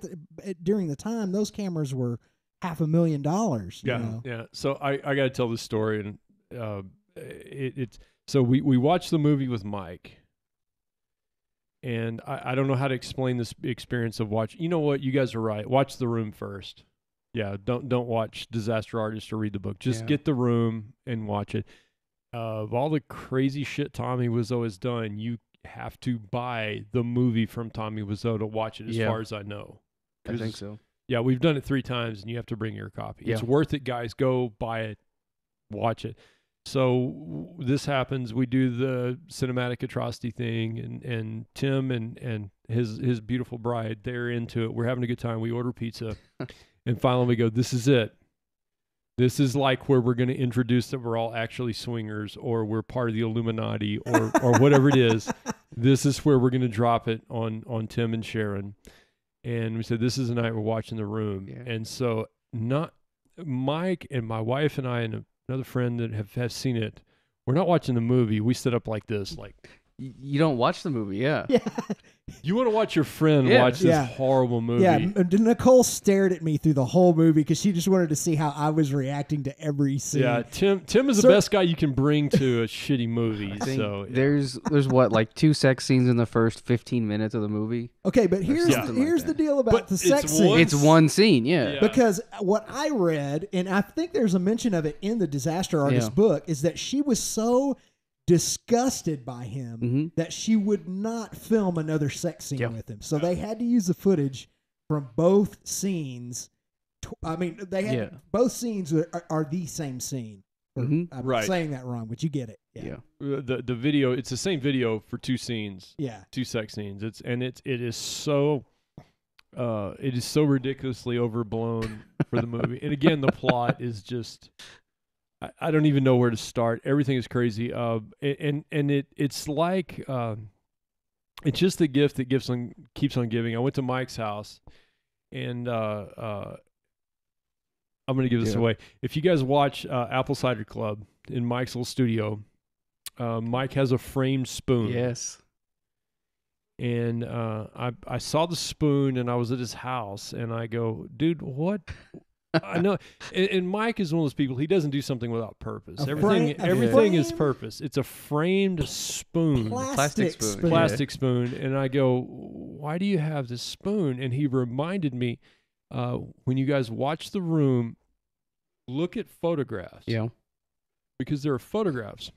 during the time, those cameras were $500,000. You know? Yeah. So I got to tell this story, and it's so we watched the movie with Mike, and I don't know how to explain this experience of watch. You know what? You guys are right. Watch The Room first. Yeah. Don't watch Disaster Artist or read the book. Just get The Room and watch it. Of all the crazy shit Tommy Wiseau has done, you have to buy the movie from Tommy Wiseau to watch it, as far as I know. I think so. Yeah, we've done it 3 times, and you have to bring your copy. Yeah. It's worth it, guys. Go buy it, watch it. So this happens. We do the cinematic Atrocity thing, and Tim and his beautiful bride, they're into it. We're having a good time. We order pizza, and finally we go, this is it. This is like where we're going to introduce that we're all actually swingers, or we're part of the Illuminati, or whatever it is. This is where we're going to drop it on Tim and Sharon. And we said, this is the night we're watching The Room. Yeah. And so not Mike and my wife and I and another friend that have seen it, we're not watching the movie. We sit up like this, like, You don't watch the movie, yeah. Yeah. you want to watch your friend Yeah. watch this horrible movie. Yeah, Nicole stared at me through the whole movie because she just wanted to see how I was reacting to every scene. Yeah, Tim is the best guy you can bring to a shitty movie. I think So there's what, like 2 sex scenes in the first 15 minutes of the movie? Okay, but here's something like the that. deal about But the it's sex scene. one- It's one scene, yeah. Because what I read, and I think there's a mention of it in the Disaster Artist book, is that she was so disgusted by him that she would not film another sex scene with him. So they had to use the footage from both scenes. I mean, they had both scenes are the same scene. I'm saying that wrong, but you get it. Yeah. The video, it's the same video for 2 scenes. Yeah. 2 sex scenes. It is so ridiculously overblown for the movie. And again, the plot is just, I don't even know where to start. Everything is crazy. It's like it's just the gift that keeps on giving. I went to Mike's house, and I'm going to give this away. If you guys watch Apple Cider Club in Mike's little studio, Mike has a framed spoon. Yes. And I saw the spoon, and I was at his house, and I go, dude, what? I know. And Mike is one of those people, he doesn't do something without purpose. Everything is purpose. It's a framed spoon. Plastic spoon. Plastic spoon. And I go, why do you have this spoon? And he reminded me, when you guys watch The Room, look at photographs. Yeah. Because there are photographs.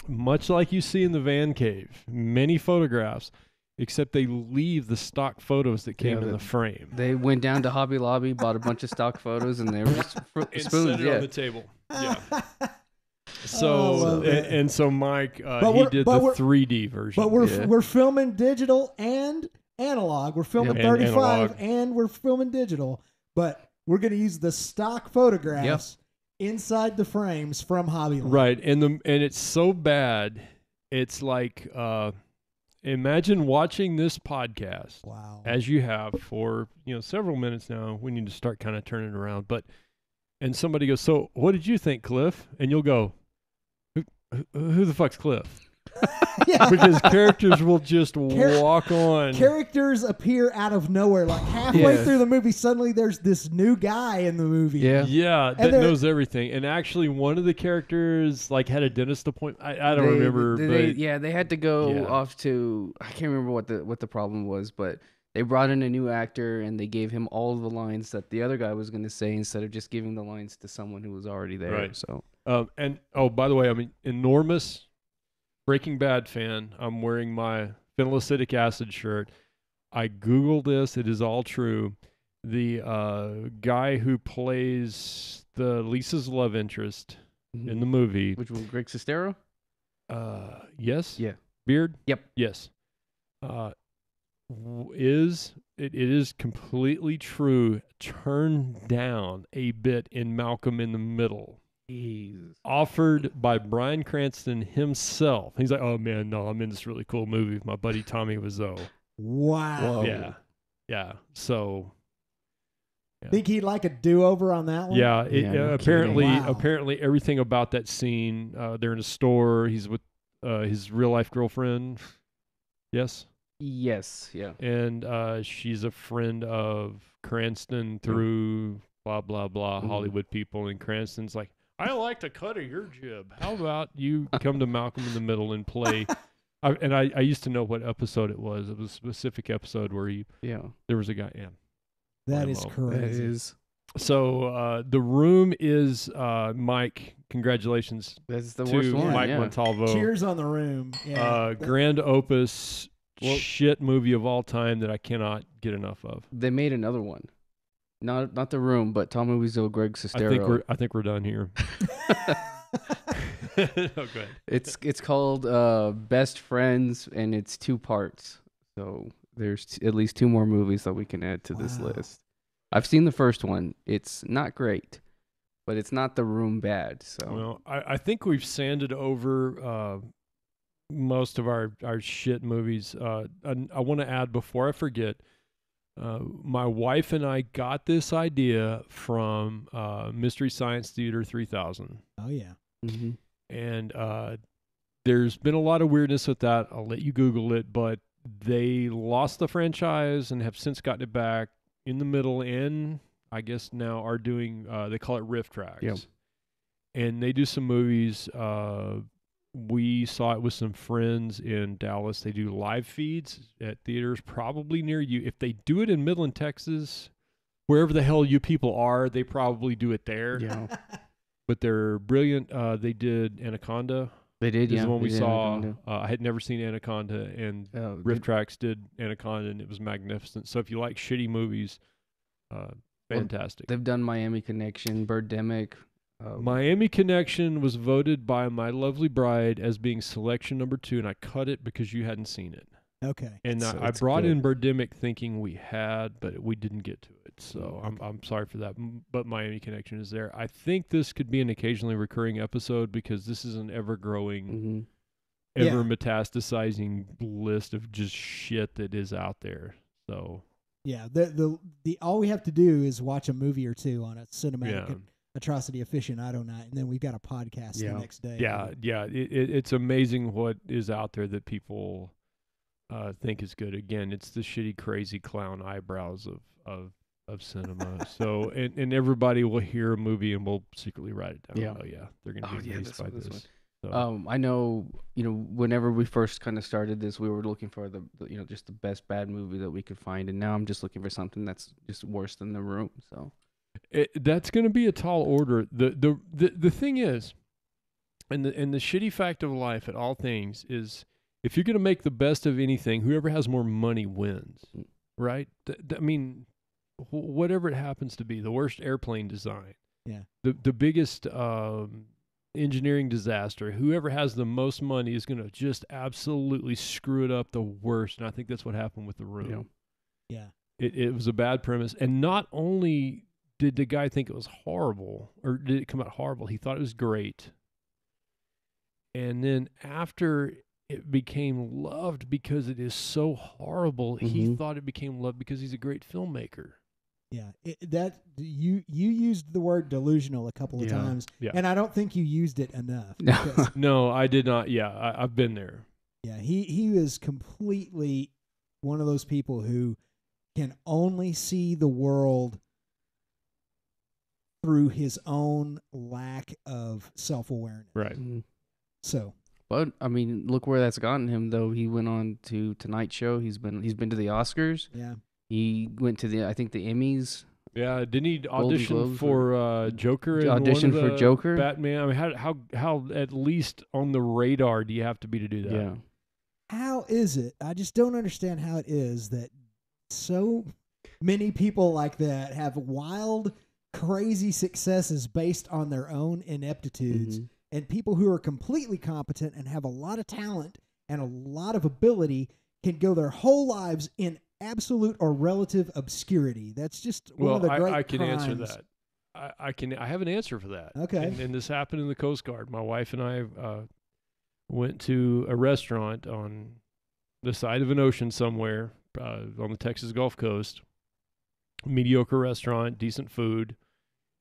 Much like you see in the Vann cave, many photographs, except they leave the stock photos that came in the frame. They went down to Hobby Lobby, bought a bunch of stock photos, and they were just And spoons. set it on the table. Yeah. So so Mike, he did the 3D version. But we're filming digital and analog. We're filming 35 and we're filming digital. But we're going to use the stock photographs inside the frames from Hobby Lobby. Right, and it's so bad. It's like imagine watching this podcast as you have for several minutes now. We need to start kind of turning it around, and somebody goes, "So what did you think, Cliff?" And you'll go, "Who the fuck's Cliff?" Yeah. because characters will just walk on. Characters appear out of nowhere. Like halfway Yeah. through the movie, suddenly there's this new guy in the movie. Yeah, that they're- knows everything. And actually, one of the characters like had a dentist appointment. I don't remember, but they had to go Yeah. off to, I can't remember what the problem was, but they brought in a new actor and they gave him all of the lines that the other guy was going to say instead of just giving the lines to someone who was already there. Right. So and oh, by the way, I'm an enormous Breaking Bad fan. I'm wearing my phenylacetic acid shirt. I Googled this. It is all true. The guy who plays Lisa's love interest in the movie. which was Greg Sestero? Yes? Yeah. Beard? Yep. Yes. It is completely true. Turned down a bit in Malcolm in the Middle. Offered by Bryan Cranston himself. He's like, oh man, no, I'm in this really cool movie with my buddy Tommy Wiseau. Wow. Yeah. Yeah. So Think he'd like a do-over on that one? yeah, no apparently kidding. Wow. apparently everything about that scene, they're in a store, he's with his real life girlfriend. Yes. Yes, yeah. And she's a friend of Cranston through blah blah blah Hollywood people, and Cranston's like, I like the cut of your jib. How about you come to Malcolm in the Middle and play? I used to know what episode it was. It was a specific episode where there was a guy. Yeah, That is That crazy. That is. So The Room is Mike. Congratulations That's the to worst one. Mike yeah. Montalvo. Cheers on the Room. Yeah. Grand opus, shit movie of all time that I cannot get enough of. They made another one. Not The Room, but Tommy Wiseau, Greg Sestero. I think we're done here. Oh, go ahead. It's called Best Friends, and it's 2 parts. So there's at least 2 more movies that we can add to this Wow. list. I've seen the first one. It's not great, but it's not The Room bad. So Well, I think we've sanded over most of our shit movies. And I want to add before I forget, my wife and I got this idea from Mystery Science Theater 3000. Oh, yeah. Mhm. And there's been a lot of weirdness with that. I'll let you Google it, but they lost the franchise and have since gotten it back in the middle, and I guess now are doing, they call it Riff Tracks. Yep. And they do some movies. We saw it with some friends in Dallas. They do live feeds at theaters probably near you. If they do it in Midland, Texas, wherever the hell you people are, they probably do it there. Yeah, But they're brilliant. They did Anaconda. they did. This Yeah, is the one we they did saw. Anaconda. I had never seen Anaconda, and Riff Tracks did Anaconda, and it was magnificent. So if you like shitty movies, fantastic. They've done Miami Connection, Birdemic. Miami Connection was voted by my lovely bride as being selection number 2, and I cut it because you hadn't seen it. Okay. And I it's brought good. in Birdemic thinking we had, but we didn't get to it. So I'm sorry for that. But Miami Connection is there. I think this could be an occasionally recurring episode because this is an ever-growing, ever metastasizing list of just shit that is out there. So Yeah. The all we have to do is watch a movie or two on a cinematic Atrocity Aficionado night, and then we've got a podcast the next day. Yeah. It's amazing what is out there that people think is good. Again, it's the shitty, crazy clown eyebrows of cinema. So, and everybody will hear a movie and will secretly write it down. Yeah. Oh yeah, they're going to be amazed by this. So. I know, whenever we first kind of started this, we were looking for the just the best bad movie that we could find, and now I'm just looking for something that's just worse than The Room. So that's going to be a tall order. The thing is, and the shitty fact of life at all things is, if you're going to make the best of anything, whoever has more money wins, right? I mean, whatever it happens to be, the worst airplane design, the biggest engineering disaster, whoever has the most money is going to just absolutely screw it up the worst. And I think that's what happened with The Room. Yeah. It was a bad premise. And not only did the guy think it was horrible, or did it come out horrible, he thought it was great. And then after it became loved because it is so horrible, he thought it became loved because he's a great filmmaker. Yeah, that you used the word delusional a couple of times, and I don't think you used it enough. No, I did not. Yeah, I've been there. Yeah, he is completely one of those people who can only see the world through his own lack of self-awareness. Right. So, but I mean, look where that's gotten him. Though he went on to Tonight Show. He's been to the Oscars. Yeah. He went to I think the Emmys. Yeah, didn't he audition for Joker? Audition for Joker, Batman. I mean, how at least on the radar do you have to be to do that? Yeah. How is it? I just don't understand how it is that so many people like that have wild, crazy successes based on their own ineptitudes, and people who are completely competent and have a lot of talent and a lot of ability can go their whole lives in absolute or relative obscurity. That's just one of the great I can crimes. answer that. I have an answer for that. Okay. And this happened in the Coast Guard. My wife and I went to a restaurant on the side of an ocean somewhere on the Texas Gulf Coast. Mediocre restaurant, decent food,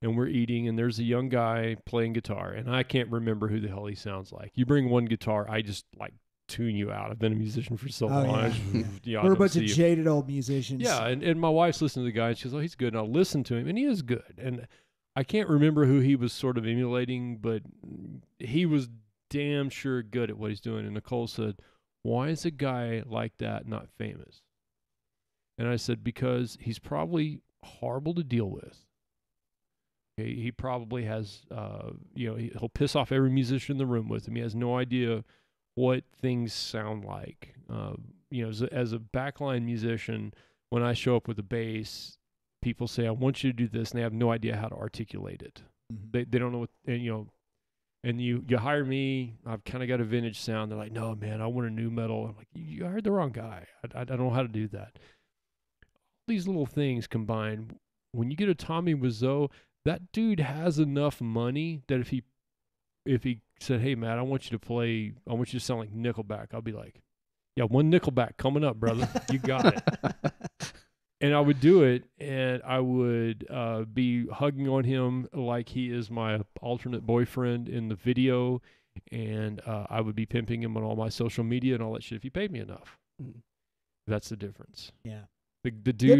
and we're eating, and there's a young guy playing guitar, and I can't remember who the hell he sounds like. You bring one guitar, I just tune you out. I've been a musician for so long. We're a bunch of jaded old musicians. Yeah, and my wife's listening to the guy, and she goes, "Oh, he's good." And I'll listen to him, and he is good. And I can't remember who he was sort of emulating, but he was damn sure good at what he's doing. And Nicole said, "Why is a guy like that not famous?" And I said, "Because he's probably horrible to deal with. Okay, he probably has, he'll piss off every musician in the room with him. He has no idea what things sound like. As a backline musician, when I show up with a bass, people say, 'I want you to do this,' and they have no idea how to articulate it. They don't know what, and you hire me, I've kind of got a vintage sound. They're like, 'No, man, I want a new metal.' I'm like, 'You hired the wrong guy. I don't know how to do that.' These little things combined, when you get a Tommy Wiseau, that dude has enough money that if he said, 'Hey, Matt, I want you to sound like Nickelback,' I'll be like, 'Yeah, one Nickelback coming up, brother. You got it.'" And I would do it, and I would be hugging on him like he is my alternate boyfriend in the video, and I would be pimping him on all my social media and all that shit if he paid me enough. That's the difference. Yeah. The dude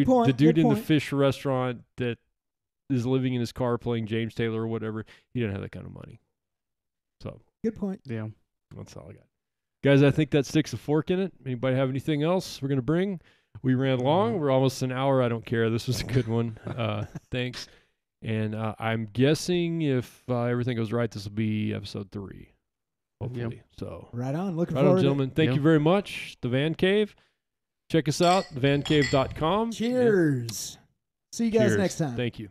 in the point. fish restaurant that is living in his car playing James Taylor or whatever, he didn't have that kind of money. So good point. Yeah. That's all I got. Guys, I think that sticks a fork in it. Anybody have anything else we're going to bring? We ran long. We're almost an hour. I don't care. This was a good one. Thanks. And I'm guessing if everything goes right, this will be episode 3. Hopefully. Yep. So right on. Looking forward, gentlemen. Thank you very much. The Vann Cave. Check us out, thevancave.com. Cheers. See you guys next time. Thank you.